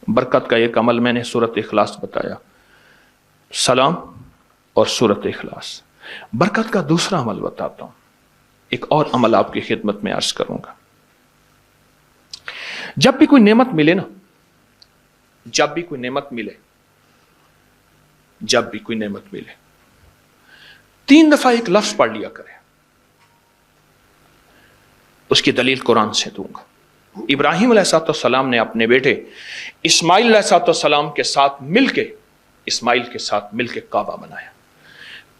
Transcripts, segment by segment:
बरकत का एक अमल मैंने सूरत इखलास बताया, सलाम और सूरत इखलास। बरकत का दूसरा अमल बताता हूं, एक और अमल आपकी खिदमत में अर्ज करूंगा। जब भी कोई नेमत मिले ना, जब भी कोई नेमत मिले, जब भी कोई नेमत मिले, 3 दफा एक लफ्ज पढ़ लिया करें। उसकी दलील कुरान से दूंगा। इब्राहिम अलैहिस्सलाम ने अपने बेटे इस्माइल अलैहिस्सलाम के साथ मिलके, इस्माइल के साथ मिलके काबा बनाया।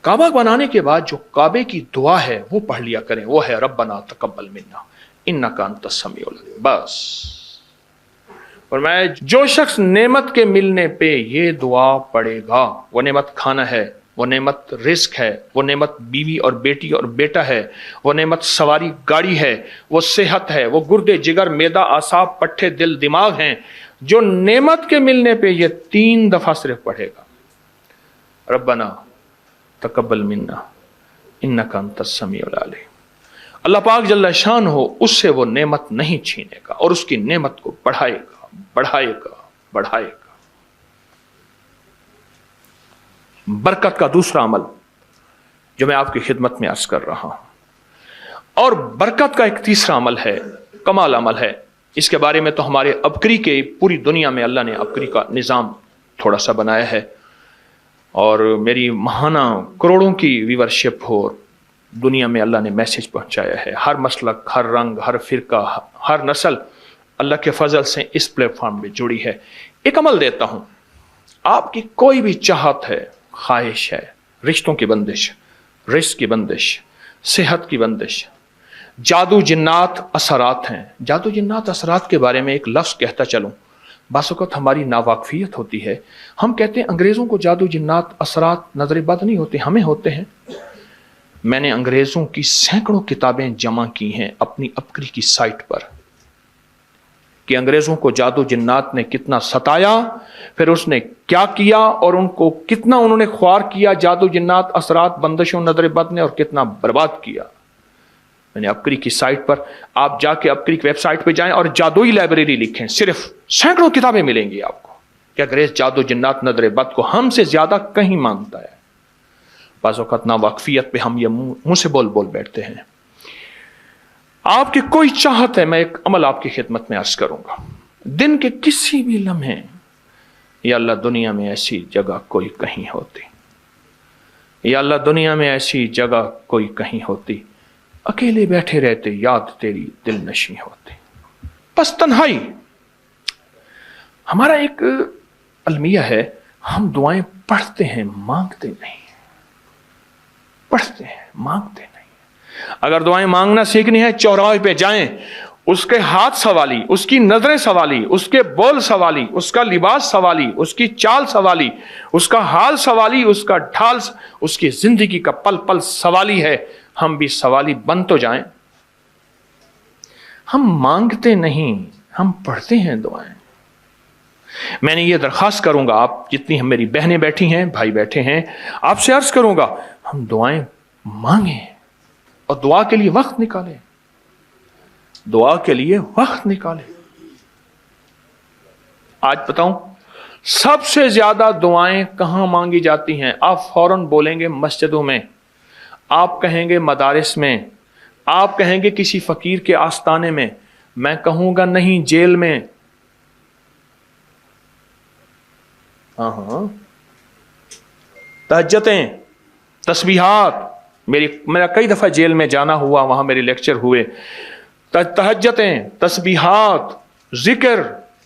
काबा बनाने के बाद जो काबे की दुआ है वो पढ़ लिया करें, वो है रब्बना तकब्बल मिन्ना इन्नका अंतस समीउल अलीम। बस। और मैं जो शख्स नेमत के मिलने पे ये दुआ पढ़ेगा, वो नेमत खाना है, वो नेमत रिस्क है, वो नेमत बीवी और बेटी और बेटा है, वो नेमत सवारी गाड़ी है, वो सेहत है, वो गुर्दे जिगर मैदा आसाब पट्ठे दिल दिमाग हैं, जो नेमत के मिलने पे ये 3 दफा सिर्फ पढ़ेगा, रब्बना तकब्बल मिन्ना इन्नका अंतस समीउल अलीम, अल्लाह पाक जल्ला शान हो उससे वो नेमत नहीं छीनेगा और उसकी नेमत को बढ़ाएगा, बढ़ाएगा, बढ़ाएगा। बरकत का दूसरा अमल जो मैं आपकी खिदमत में अर्ज कर रहा हूं। और बरकत का एक तीसरा अमल है, कमाल अमल है। इसके बारे में तो हमारे अबकरी के पूरी दुनिया में अल्लाह ने अबकरी का निज़ाम थोड़ा सा बनाया है, और मेरी महाना करोड़ों की व्यूवरशिप हो, दुनिया में अल्लाह ने मैसेज पहुंचाया है। हर मसलक, हर रंग, हर फिरका, हर नस्ल अल्लाह के फजल से इस प्लेटफॉर्म में जुड़ी है। एक अमल देता हूं, आपकी कोई भी चाहत है, ख्वाहिश है, रिश्तों की बंदिश, रिस्क की बंदिश, सेहत की बंदिश, जादू जिन्नात असरात हैं। जादू जिन्नात असरात के बारे में एक लफ्ज़ कहता चलूं, बासुकत हमारी नावाकफियत होती है। हम कहते हैं अंग्रेज़ों को जादू जिन्नात असरात नजर बद नहीं होते, हमें होते हैं। मैंने अंग्रेज़ों की सैकड़ों किताबें जमा की हैं अपनी अबकरी की साइट पर, कि अंग्रेज़ों को जादू जिन्नात ने कितना सताया, फिर उसने क्या किया और उनको कितना उन्होंने ख्वार किया जादू जिन्नात असरात बंदिशों नजर बद ने, और कितना बर्बाद किया। मैंने अबकरी की साइट पर, आप जाके अबकरी की वेबसाइट पे जाएं और जादुई लाइब्रेरी लिखें, सिर्फ सैकड़ों किताबें मिलेंगी आपको कि अंग्रेज जादू जिन्नात नजर बद को हमसे ज्यादा कहीं मानता है। बाज़ औक़ात नावाकफियत पे हम ये मुंह से बोल बोल बैठते हैं। आपकी कोई चाहत है, मैं एक अमल आपकी खिदमत में अर्ज करूंगा। दिन के किसी भी लम्हे, या अल्लाह दुनिया में ऐसी जगह कोई कहीं होती, या अल्लाह दुनिया में ऐसी जगह कोई कहीं होती, अकेले बैठे रहते याद तेरी दिल नशी होती। बस तन्हाई। हमारा एक अलमिया है, हम दुआएं पढ़ते हैं, मांगते नहीं। पढ़ते हैं, मांगते नहीं। अगर दुआएं मांगना सीखनी है, चौराहे पे जाएं, उसके हाथ सवाली, उसकी नजरें सवाली, उसके बोल सवाली, उसका लिबास सवाली, उसकी चाल सवाली, उसका हाल सवाली, उसका ढाल, उसकी जिंदगी का पल पल सवाली है। हम भी सवाली बन तो जाएं। हम मांगते नहीं, हम पढ़ते हैं दुआएं। मैंने ये दरखास्त करूंगा, आप जितनी हम मेरी बहनें बैठी हैं, भाई बैठे हैं, आपसे अर्ज करूंगा, हम दुआएं मांगें और दुआ के लिए वक्त निकालें, दुआ के लिए वक्त निकालें। आज बताऊं, सबसे ज्यादा दुआएं कहां मांगी जाती हैं? आप फौरन बोलेंगे मस्जिदों में, आप कहेंगे मदारिस में, आप कहेंगे किसी फकीर के आस्ताने में, मैं कहूंगा नहीं जेल में। हाँ, तहज्जुदें, तस्बीहात, मेरा कई दफा जेल में जाना हुआ, वहां मेरे लेक्चर हुए। तहज्जुदें, तस्बीहात, जिक्र,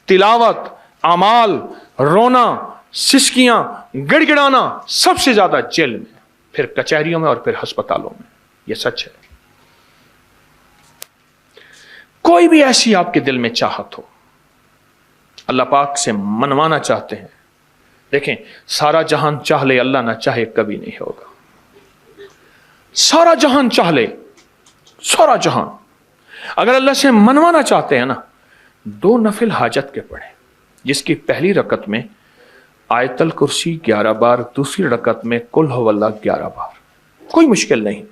तिलावत, अमाल, रोना, सिसकियां, गिड़गिड़ाना सबसे ज्यादा जेल में, फिर कचहरियों में और फिर अस्पतालों में। यह सच है। कोई भी ऐसी आपके दिल में चाहत हो, अल्लाह पाक से मनवाना चाहते हैं, देखें, सारा जहान चाह ले, अल्लाह ना चाहे कभी नहीं होगा। सारा जहान चाह ले, सारा जहान, अगर अल्लाह से मनवाना चाहते हैं ना, 2 नफिल हाजत के पढ़े, जिसकी पहली रकत में आयतल कुर्सी 11 बार, दूसरी रकत में कुल हुवल्लाह 11 बार। कोई मुश्किल नहीं।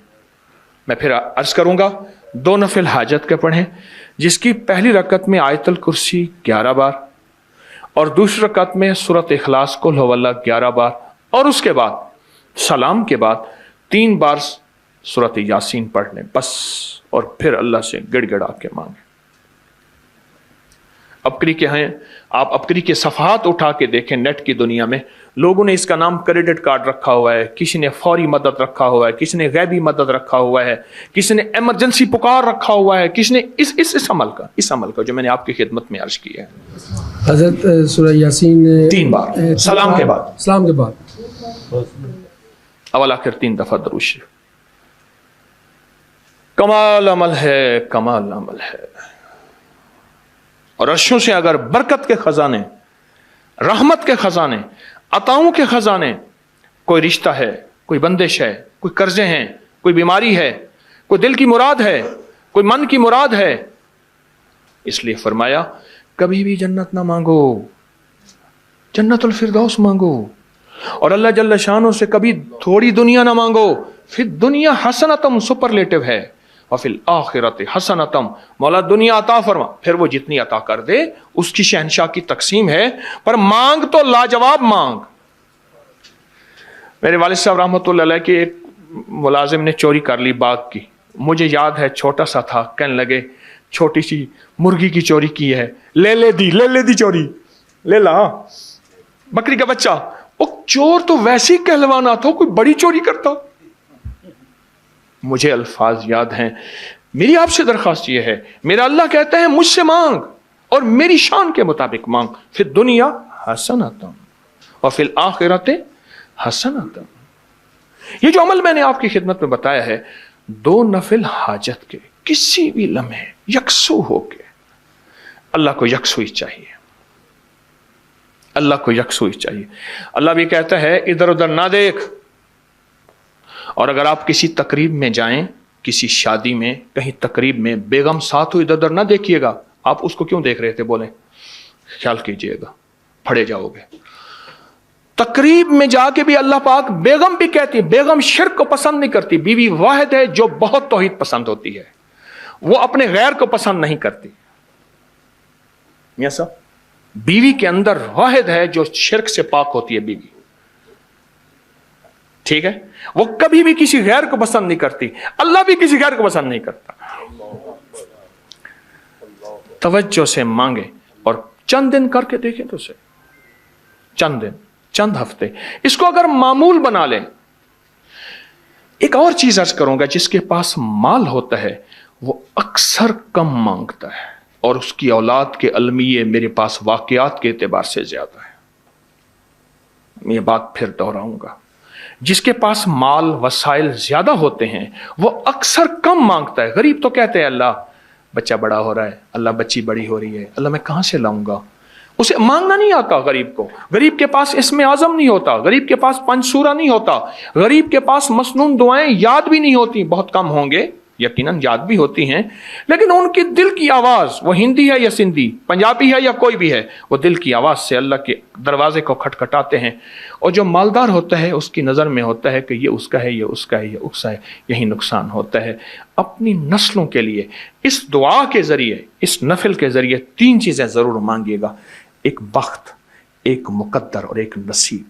मैं फिर अर्ज करूंगा, 2 नफिल हाजत के पढ़ें, जिसकी पहली रकत में आयतल कुर्सी 11 बार اور دوسری رکعت میں سورۃ اخلاص قل هو اللہ 11 بار، اور اس کے بعد سلام کے بعد 3 بار سورۃ یاسین پڑھ لیں بس، اور پھر اللہ سے گڑ گڑا کے مانگیں۔ ابکری کے ہیں، آپ ابکری کے صفحات اٹھا کے دیکھیں نیٹ کی دنیا میں، لوگوں نے اس کا نام کریڈٹ کارڈ رکھا ہوا ہے، کسی نے فوری مدد رکھا ہوا ہے، کسی نے غیبی مدد رکھا ہوا ہے، کسی نے ایمرجنسی پکار رکھا ہوا ہے، کسی نے اس عمل کا جو میں نے آپ کی خدمت میں عرض کیا ہے۔ حضرت سورہ یاسین 3 بار سلام کے بعد، اول آخر 3 دفعہ درود شریف۔ کمال عمل ہے، کمال عمل ہے۔ اور عرشوں سے اگر برکت کے خزانے، رحمت کے خزانے، عطاؤں کے خزانے، کوئی رشتہ ہے، کوئی بندش ہے، کوئی قرضے ہیں، کوئی بیماری ہے، کوئی دل کی مراد ہے، کوئی من کی مراد ہے، اس لیے فرمایا کبھی بھی جنت نہ مانگو، جنت الفردوس مانگو، اور اللہ جل شانہ سے کبھی تھوڑی دنیا نہ مانگو۔ پھر دنیا حسنتم سپرلیٹو ہے، اور فی الآخرت حسنتم، مولا دنیا عطا فرما، پھر وہ جتنی عطا کر دے اس کی شہنشاہ کی تقسیم ہے، پر مانگ تو لاجواب مانگ۔ میرے والد صاحب رحمۃ اللہ علیہ کے ایک ملازم نے چوری کر لی باغ کی، مجھے یاد ہے چھوٹا سا تھا، کہنے لگے چھوٹی سی مرغی کی چوری کی ہے، لے لے دی چوری، لے لا بکری کا بچہ۔ وہ چور تو ویسے ہی کہلوانا تھا، کوئی بڑی چوری کرتا۔ مجھے الفاظ یاد ہیں، میری آپ سے درخواست یہ ہے، میرا اللہ کہتا ہے مجھ سے مانگ اور میری شان کے مطابق مانگ، پھر دنیا حسنتم اور فی الآخرت حسنتم۔ یہ جو عمل میں نے آپ کی خدمت میں بتایا ہے، 2 نفل حاجت کے کسی بھی لمحے یکسو ہو کے، اللہ کو یکسوئی چاہیے، اللہ کو یکسوئی چاہیے۔ اللہ بھی کہتا ہے ادھر ادھر نہ دیکھ، اور اگر آپ کسی تقریب میں جائیں، کسی شادی میں، کہیں تقریب میں، بیگم ساتھ ہو، ادھر ادھر نہ دیکھیے گا۔ آپ اس کو کیوں دیکھ رہے تھے بولیں؟ خیال کیجئے گا، پھڑے جاؤ گے۔ تقریب میں جا کے بھی اللہ پاک، بیگم بھی کہتی، بیگم شرک کو پسند نہیں کرتی، بیوی واحد ہے جو بہت توحید پسند ہوتی ہے، وہ اپنے غیر کو پسند نہیں کرتی۔ میاں صاحب، بیوی کے اندر واحد ہے جو شرک سے پاک ہوتی ہے بیوی، ٹھیک ہے؟ وہ کبھی بھی کسی غیر کو پسند نہیں کرتی، اللہ بھی کسی غیر کو پسند نہیں کرتا۔ توجہ سے مانگے اور چند دن کر کے دیکھیں تو سے، چند دن، چند ہفتے، اس کو اگر معمول بنا لیں۔ ایک اور چیز عرض کروں گا، جس کے پاس مال ہوتا ہے وہ اکثر کم مانگتا ہے، اور اس کی اولاد کے المیے میرے پاس واقعات کے اعتبار سے زیادہ ہے۔ میں یہ بات پھر دہراؤں گا، جس کے پاس مال وسائل زیادہ ہوتے ہیں وہ اکثر کم مانگتا ہے۔ غریب تو کہتے ہیں اللہ بچہ بڑا ہو رہا ہے، اللہ بچی بڑی ہو رہی ہے، اللہ میں کہاں سے لاؤں گا؟ اسے مانگنا نہیں آتا غریب کو۔ غریب کے پاس اسم اعظم نہیں ہوتا، غریب کے پاس پنج سورہ نہیں ہوتا، غریب کے پاس مسنون دعائیں یاد بھی نہیں ہوتی، بہت کم ہوں گے، یقیناً یاد بھی ہوتی ہیں، لیکن ان کی دل کی آواز، وہ ہندی ہے یا سندھی، پنجابی ہے یا کوئی بھی ہے، وہ دل کی آواز سے اللہ کے دروازے کو کھٹکھٹاتے ہیں۔ اور جو مالدار ہوتا ہے اس کی نظر میں ہوتا ہے کہ یہ اس کا ہے، یہ اس کا ہے، یہ اس کا ہے، یہی نقصان ہوتا ہے۔ اپنی نسلوں کے لیے اس دعا کے ذریعے، اس نفل کے ذریعے 3 چیزیں ضرور مانگیے گا، ایک بخت، ایک مقدر اور ایک نصیب۔